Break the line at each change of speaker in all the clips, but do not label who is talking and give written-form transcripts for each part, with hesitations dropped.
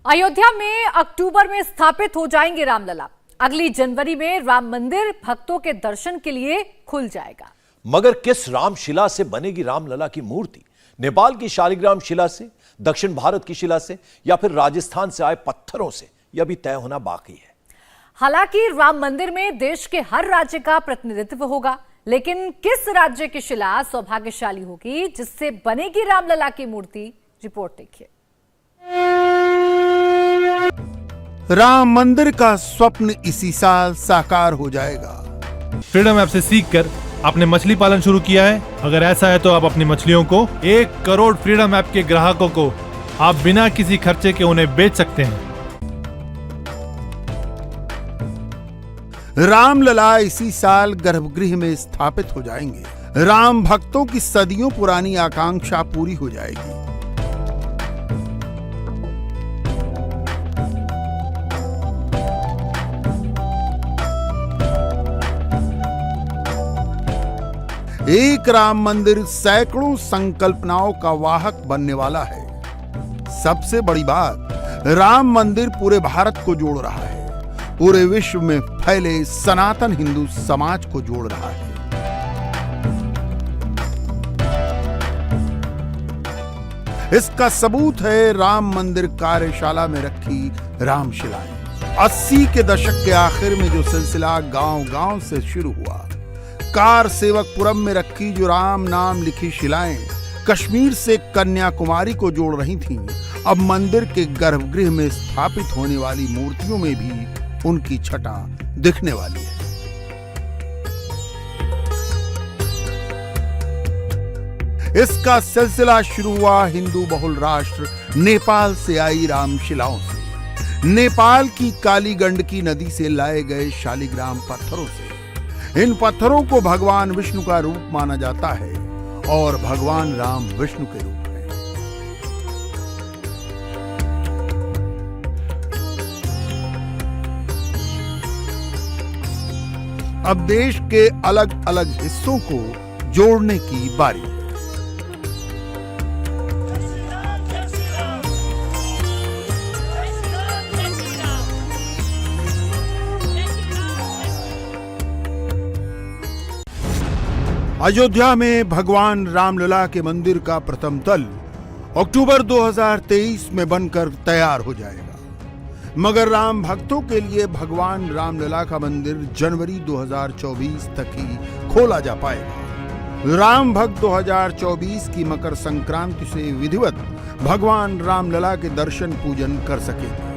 अयोध्या में अक्टूबर में स्थापित हो जाएंगे रामलला। अगली जनवरी में राम मंदिर भक्तों के दर्शन के लिए खुल जाएगा।
मगर किस रामशिला से बनेगी रामलला की मूर्ति? नेपाल की शालिग्राम शिला से, दक्षिण भारत की शिला से, या फिर राजस्थान से आए पत्थरों से? यह भी तय होना बाकी है।
हालांकि राम मंदिर में देश के हर राज्य का प्रतिनिधित्व होगा, लेकिन किस राज्य की शिला सौभाग्यशाली होगी जिससे बनेगी रामलला की मूर्ति? रिपोर्ट देखिए।
राम मंदिर का स्वप्न इसी साल साकार हो जाएगा।
फ्रीडम ऐप से सीखकर आपने मछली पालन शुरू किया है? अगर ऐसा है तो आप अपनी मछलियों को 1 करोड़ फ्रीडम ऐप के ग्राहकों को आप बिना किसी खर्चे के उन्हें बेच सकते हैं।
रामलला इसी साल गर्भगृह में स्थापित हो जाएंगे। राम भक्तों की सदियों पुरानी आकांक्षा पूरी हो जाएगी। एक राम मंदिर सैकड़ों संकल्पनाओं का वाहक बनने वाला है। सबसे बड़ी बात, राम मंदिर पूरे भारत को जोड़ रहा है, पूरे विश्व में फैले सनातन हिंदू समाज को जोड़ रहा है। इसका सबूत है राम मंदिर कार्यशाला में रखी रामशिलाएं। 80 के दशक के आखिर में जो सिलसिला गांव-गांव से शुरू हुआ, कार सेवकपुरम में रखी जो राम नाम लिखी शिलाएं कश्मीर से कन्याकुमारी को जोड़ रही थीं, अब मंदिर के गर्भगृह में स्थापित होने वाली मूर्तियों में भी उनकी छटा दिखने वाली है। इसका सिलसिला शुरू हुआ हिंदू बहुल राष्ट्र नेपाल से आई रामशिलाओं से। नेपाल की काली गंडकी नदी से लाए गए शालिग्राम पत्थरों से। इन पत्थरों को भगवान विष्णु का रूप माना जाता है और भगवान राम विष्णु के रूप हैं। अब देश के अलग अलग हिस्सों को जोड़ने की बारी है। अयोध्या में भगवान रामलला के मंदिर का प्रथम तल अक्टूबर 2023 में बनकर तैयार हो जाएगा। मगर राम भक्तों के लिए भगवान रामलला का मंदिर जनवरी 2024 तक ही खोला जा पाएगा। राम भक्त 2024 की मकर संक्रांति से विधिवत भगवान रामलला के दर्शन पूजन कर सकेंगे।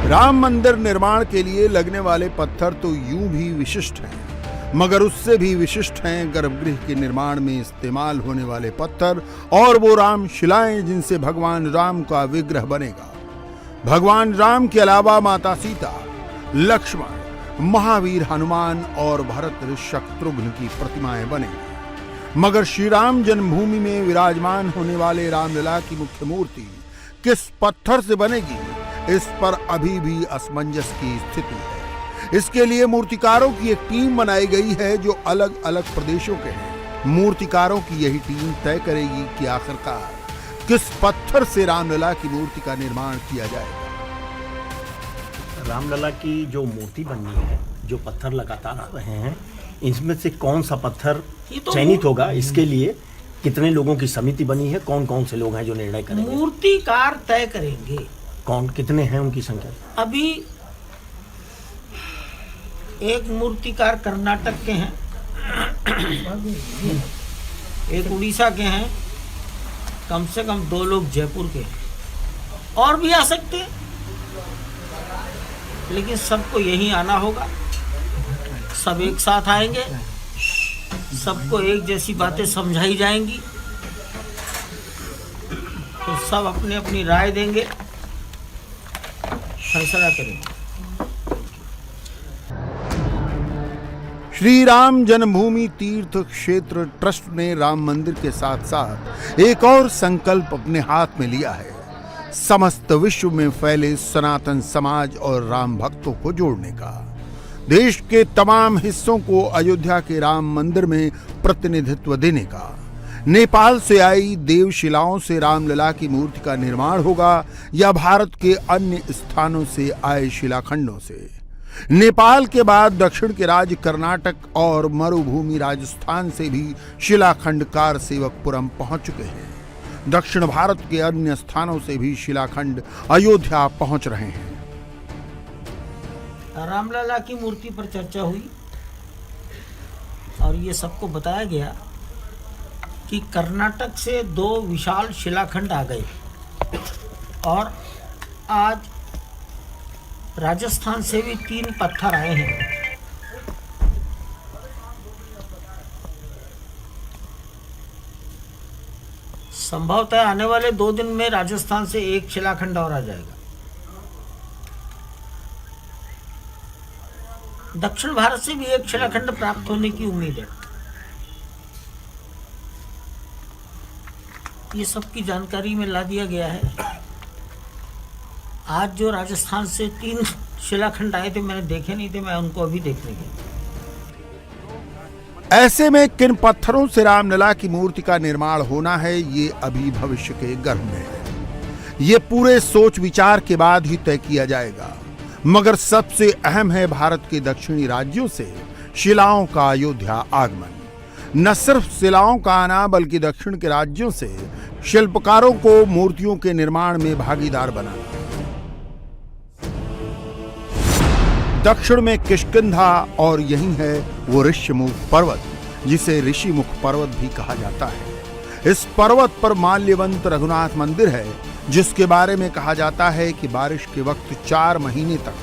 राम मंदिर निर्माण के लिए लगने वाले पत्थर तो यूं भी विशिष्ट हैं, मगर उससे भी विशिष्ट हैं गर्भगृह के निर्माण में इस्तेमाल होने वाले पत्थर और वो राम शिलाएं जिनसे भगवान राम का विग्रह बनेगा। भगवान राम के अलावा माता सीता, लक्ष्मण, महावीर हनुमान और भरत शत्रुघ्न की प्रतिमाएं बनेंगी। मगर श्री राम जन्मभूमि में विराजमान होने वाले रामलला की मुख्य मूर्ति किस पत्थर से बनेगी, इस पर अभी भी असमंजस की स्थिति है। इसके लिए मूर्तिकारों की एक टीम बनाई गई है जो अलग अलग प्रदेशों के हैं। मूर्तिकारों की यही टीम तय करेगी कि आखिरकार किस पत्थर से रामलला की मूर्ति का निर्माण किया जाएगा।
रामलला की जो मूर्ति बननी है, जो पत्थर लगातार आ रहे हैं, इसमें से कौन सा पत्थर चयनित होगा, इसके लिए कितने लोगों की समिति बनी है, कौन कौन से लोग हैं जो निर्णय करेंगे?
मूर्तिकार तय करेंगे।
कौन, कितने हैं, उनकी संख्या?
अभी एक मूर्तिकार कर्नाटक के हैं, एक उड़ीसा के हैं, कम से कम 2 लोग जयपुर के हैं, और भी आ सकते हैं, लेकिन सबको यहीं आना होगा। सब एक साथ आएंगे, सबको एक जैसी बातें समझाई जाएंगी, तो सब अपनी अपनी राय देंगे, फैसला करेंगे।
श्री राम जन्मभूमि तीर्थ क्षेत्र ट्रस्ट ने राम मंदिर के साथ साथ एक और संकल्प अपने हाथ में लिया है, समस्त विश्व में फैले सनातन समाज और राम भक्तों को जोड़ने का। देश के तमाम हिस्सों को अयोध्या के राम मंदिर में प्रतिनिधित्व देने का। नेपाल से आई देवशिलाओं से रामलला की मूर्ति का निर्माण होगा या भारत के अन्य स्थानों से आए शिलाखंडों से। नेपाल के बाद दक्षिण के राज्य कर्नाटक और मरुभूमि राजस्थान से भी शिलाखंड कार सेवकपुरम पहुंच चुके हैं। दक्षिण भारत के अन्य स्थानों से भी शिलाखंड अयोध्या पहुंच रहे हैं।
रामलला की मूर्ति पर चर्चा हुई और ये सबको बताया गया कि कर्नाटक से 2 विशाल शिलाखंड आ गए और आज राजस्थान से भी 3 पत्थर आए हैं। संभवतः आने वाले 2 दिन में राजस्थान से 1 शिलाखंड और आ जाएगा। दक्षिण भारत से भी 1 शिलाखंड प्राप्त होने की उम्मीद है। ये सब की जानकारी में ला दिया गया है। आज जो राजस्थान से 3 शिलाखंड आए थे, मैंने देखे नहीं थे, मैं उनको अभी देखने गया।
ऐसे में किन पत्थरों से रामलला की मूर्ति का निर्माण होना है, ये अभी भविष्य के गर्भ में है। ये पूरे सोच विचार के बाद ही तय किया जाएगा। मगर सबसे अहम है भारत के दक्षिणी राज्यों से शिलाओं का अयोध्या आगमन। न सिर्फ शिलाओं का आना बल्कि दक्षिण के राज्यों से शिल्पकारों को मूर्तियों के निर्माण में भागीदार बनाना। दक्षिण में किष्किंधा और यही है वो ऋषिमुख पर्वत, जिसे ऋषिमुख पर्वत भी कहा जाता है। इस पर्वत पर माल्यवंत रघुनाथ मंदिर है, जिसके बारे में कहा जाता है कि बारिश के वक्त 4 महीने तक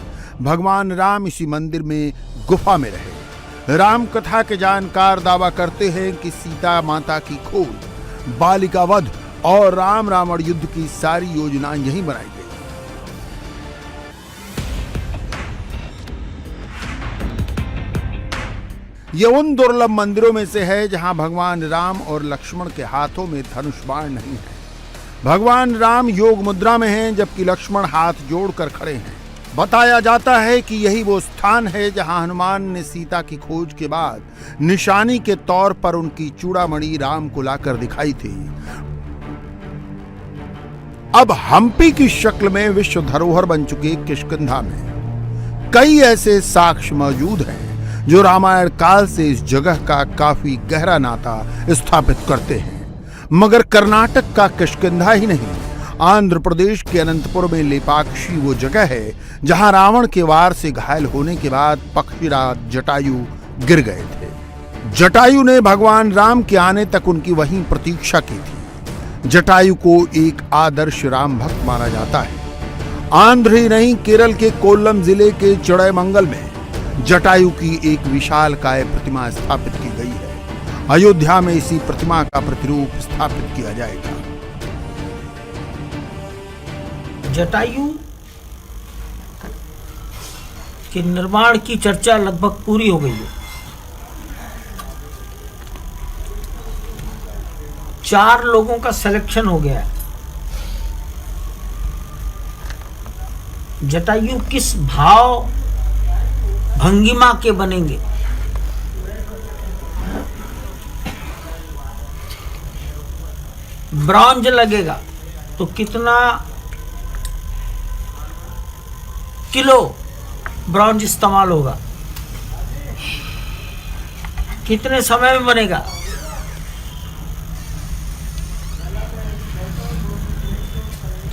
भगवान राम इसी मंदिर में गुफा में रहे। राम कथा के जानकार दावा करते हैं कि सीता माता की खोज, बालिका वध और राम रावण युद्ध की सारी योजना यहीं बनाई गई। ये उन दुर्लभ मंदिरों में से है जहां भगवान राम और लक्ष्मण के हाथों में धनुष बाण नहीं है। भगवान राम योग मुद्रा में हैं, जबकि लक्ष्मण हाथ जोड़कर खड़े हैं। बताया जाता है कि यही वो स्थान है जहां हनुमान ने सीता की खोज के बाद निशानी के तौर पर उनकी चूड़ामणि राम को लाकर दिखाई थी। अब हम्पी की शक्ल में विश्व धरोहर बन चुके किष्किंधा में कई ऐसे साक्ष्य मौजूद हैं जो रामायण काल से इस जगह का काफी गहरा नाता स्थापित करते हैं। मगर कर्नाटक का किष्किंधा ही नहीं, आंध्र प्रदेश के अनंतपुर में लेपाक्षी वो जगह है जहां रावण के वार से घायल होने के बाद पक्षीराज जटायु गिर गए थे। जटायु ने भगवान राम के आने तक उनकी वहीं प्रतीक्षा की थी। जटायु को एक आदर्श राम भक्त माना जाता है। आंध्र ही नहीं, केरल के कोल्लम जिले के चड़ैमंगल में जटायु की एक विशालकाय प्रतिमा स्थापित की गई है। अयोध्या में इसी प्रतिमा का प्रतिरूप स्थापित किया जाएगा।
जटायु के निर्माण की चर्चा लगभग पूरी हो गई है। 4 लोगों का सिलेक्शन हो गया है। जटायु किस भाव भंगिमा के बनेंगे, ब्रॉन्ज लगेगा तो कितना किलो ब्रॉन्ज इस्तेमाल होगा, कितने समय में बनेगा,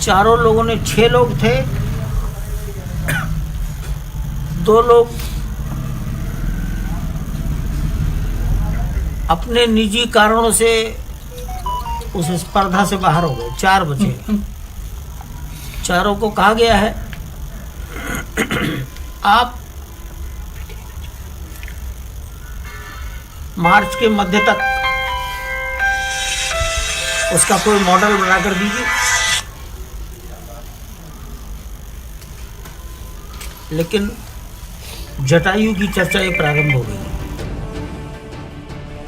चारों लोगों ने 6 लोग थे, 2 लोग अपने निजी कारणों से उस स्पर्धा से बाहर हो गए, 4 बचे। चारों को कहा गया है आप मार्च के मध्य तक उसका कोई मॉडल बनाकर दीजिए। लेकिन जटायु की चर्चा ये प्रारंभ हो गई।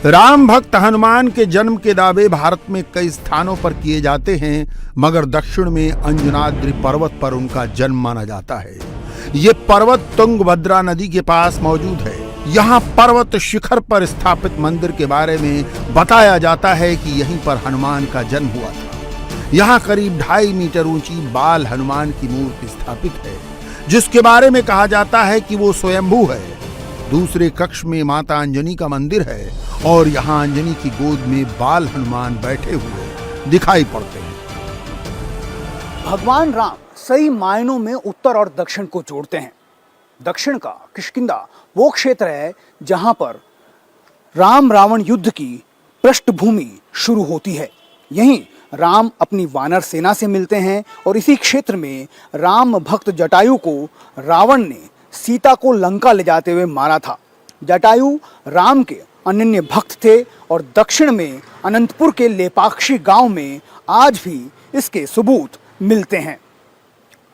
राम भक्त हनुमान के जन्म के दावे भारत में कई स्थानों पर किए जाते हैं, मगर दक्षिण में अंजनाद्रि पर्वत पर उनका जन्म माना जाता है। ये पर्वत तुंगभद्रा नदी के पास मौजूद है। यहाँ पर्वत शिखर पर स्थापित मंदिर के बारे में बताया जाता है कि यहीं पर हनुमान का जन्म हुआ था। यहाँ करीब 2.5 मीटर ऊंची बाल हनुमान की मूर्ति स्थापित है, जिसके बारे में कहा जाता है कि वो स्वयंभू है। दूसरे कक्ष में माता अंजनी का मंदिर है और यहाँ अंजनी की गोद में बाल हनुमान बैठे हुए दिखाई पड़ते हैं।
भगवान राम सही मायनों में उत्तर और दक्षिण को जोड़ते हैं। दक्षिण का किष्किंधा वो क्षेत्र है जहां पर राम रावण युद्ध की पृष्ठभूमि शुरू होती है। यहीं राम अपनी वानर सेना से मिलते हैं और इसी क्षेत्र में राम भक्त जटायु को रावण ने सीता को लंका ले जाते हुए मारा था। जटायु राम के अनन्य भक्त थे और दक्षिण में अनंतपुर के लेपाक्षी गांव में आज भी इसके सबूत मिलते हैं।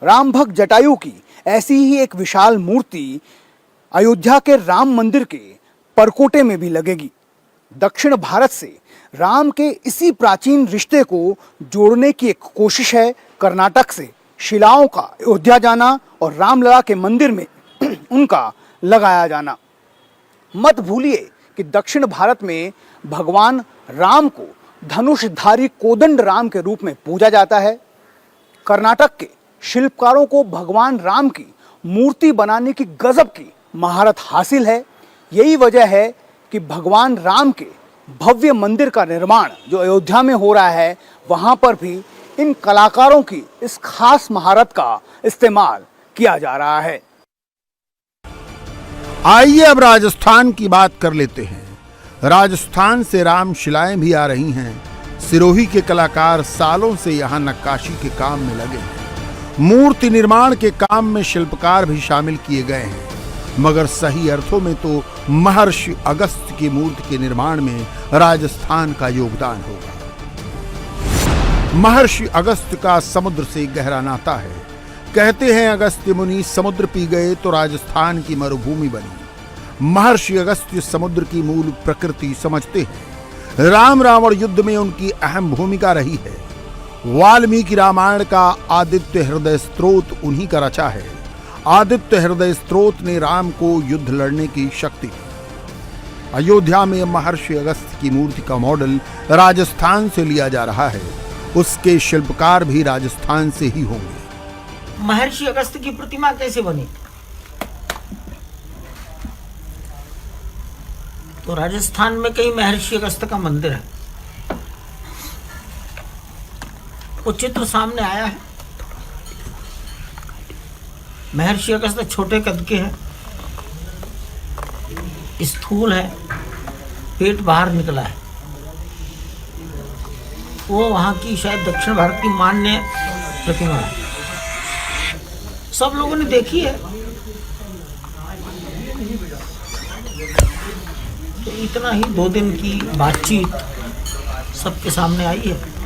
राम भक्त जटायु की ऐसी ही एक विशाल मूर्ति अयोध्या के राम मंदिर के परकोटे में भी लगेगी। दक्षिण भारत से राम के इसी प्राचीन रिश्ते को जोड़ने की एक कोशिश है कर्नाटक से शिलाओं का अयोध्या जाना और रामलला के मंदिर में उनका लगाया जाना। मत भूलिए कि दक्षिण भारत में भगवान राम को धनुषधारी कोदंड राम के रूप में पूजा जाता है। कर्नाटक के शिल्पकारों को भगवान राम की मूर्ति बनाने की गजब की महारत हासिल है। यही वजह है कि भगवान राम के भव्य मंदिर का निर्माण जो अयोध्या में हो रहा है, वहां पर भी इन कलाकारों की इस खास महारत का इस्तेमाल किया जा रहा है।
आइए अब राजस्थान की बात कर लेते हैं। राजस्थान से राम शिलाएं भी आ रही हैं। सिरोही के कलाकार सालों से यहाँ नक्काशी के काम में लगे हैं। मूर्ति निर्माण के काम में शिल्पकार भी शामिल किए गए हैं, मगर सही अर्थों में तो महर्षि अगस्त्य की मूर्ति के निर्माण में राजस्थान का योगदान होगा। महर्षि अगस्त्य का समुद्र से गहरा नाता है। कहते हैं अगस्त्य मुनि समुद्र पी गए तो राजस्थान की मरुभूमि बनी। महर्षि अगस्त्य समुद्र की मूल प्रकृति समझते हैं। राम रावण युद्ध में उनकी अहम भूमिका रही है। वाल्मीकि रामायण का आदित्य हृदय स्त्रोत उन्हीं का रचा है। आदित्य हृदय स्त्रोत ने राम को युद्ध लड़ने की शक्ति दी। अयोध्या में महर्षि अगस्त्य की मूर्ति का मॉडल राजस्थान से लिया जा रहा है। उसके शिल्पकार भी राजस्थान से ही होंगे।
महर्षि अगस्त्य की प्रतिमा कैसे बनी? तो राजस्थान में कई महर्षि अगस्त्य का मंदिर है। वो चित्र सामने आया है। महर्षि अगस्त्य छोटे कद के हैं, स्थूल है, पेट बाहर निकला है। वो वहां की शायद दक्षिण भारत की मान्य प्रतिमा है। सब लोगों ने देखी है। तो इतना ही 2 दिन की बातचीत सबके सामने आई है।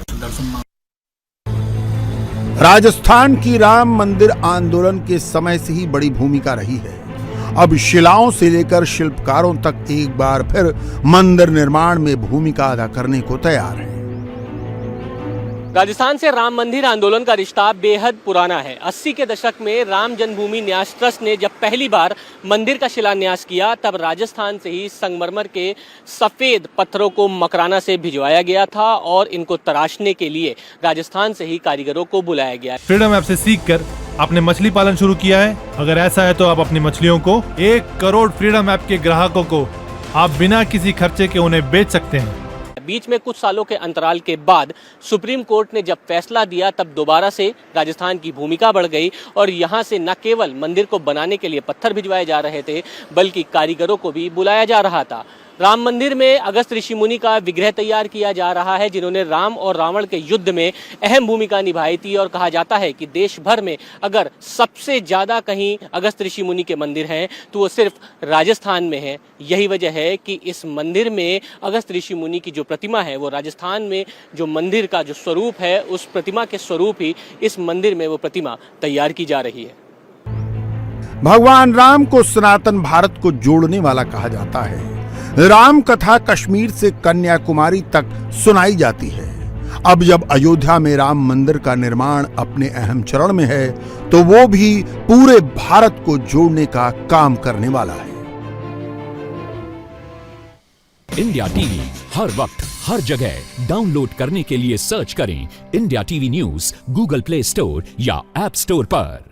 राजस्थान की राम मंदिर आंदोलन के समय से ही बड़ी भूमिका रही है। अब शिलाओं से लेकर शिल्पकारों तक एक बार फिर मंदिर निर्माण में भूमिका अदा करने को तैयार है।
राजस्थान से राम मंदिर आंदोलन का रिश्ता बेहद पुराना है। 80 के दशक में राम जन्मभूमि न्यास ट्रस्ट ने जब पहली बार मंदिर का शिलान्यास किया, तब राजस्थान से ही संगमरमर के सफेद पत्थरों को मकराना से भिजवाया गया था और इनको तराशने के लिए राजस्थान से ही कारीगरों को बुलाया गया।
फ्रीडम ऐप से सीखकर आपने मछली पालन शुरू किया है? अगर ऐसा है तो आप अपनी मछलियों को 1 करोड़ फ्रीडम ऐप के ग्राहकों को आप बिना किसी खर्चे के उन्हें बेच सकते हैं।
बीच में कुछ सालों के अंतराल के बाद सुप्रीम कोर्ट ने जब फैसला दिया, तब दोबारा से राजस्थान की भूमिका बढ़ गई और यहाँ से न केवल मंदिर को बनाने के लिए पत्थर भिजवाए जा रहे थे, बल्कि कारीगरों को भी बुलाया जा रहा था। राम मंदिर में अगस्त ऋषि मुनि का विग्रह तैयार किया जा रहा है, जिन्होंने राम और रावण के युद्ध में अहम भूमिका निभाई थी। और कहा जाता है कि देश भर में अगर सबसे ज़्यादा कहीं अगस्त ऋषि मुनि के मंदिर हैं तो वो सिर्फ राजस्थान में है। यही वजह है कि इस मंदिर में अगस्त ऋषि मुनि की जो प्रतिमा है, वो राजस्थान में जो मंदिर का जो स्वरूप है, उस प्रतिमा के स्वरूप ही इस मंदिर में वो प्रतिमा तैयार की जा रही है।
भगवान राम को सनातन भारत को जोड़ने वाला कहा जाता है। राम कथा कश्मीर से कन्याकुमारी तक सुनाई जाती है। अब जब अयोध्या में राम मंदिर का निर्माण अपने अहम चरण में है तो वो भी पूरे भारत को जोड़ने का काम करने वाला है।
इंडिया टीवी हर वक्त हर जगह डाउनलोड करने के लिए सर्च करें India TV news Google play store या ऐप स्टोर पर।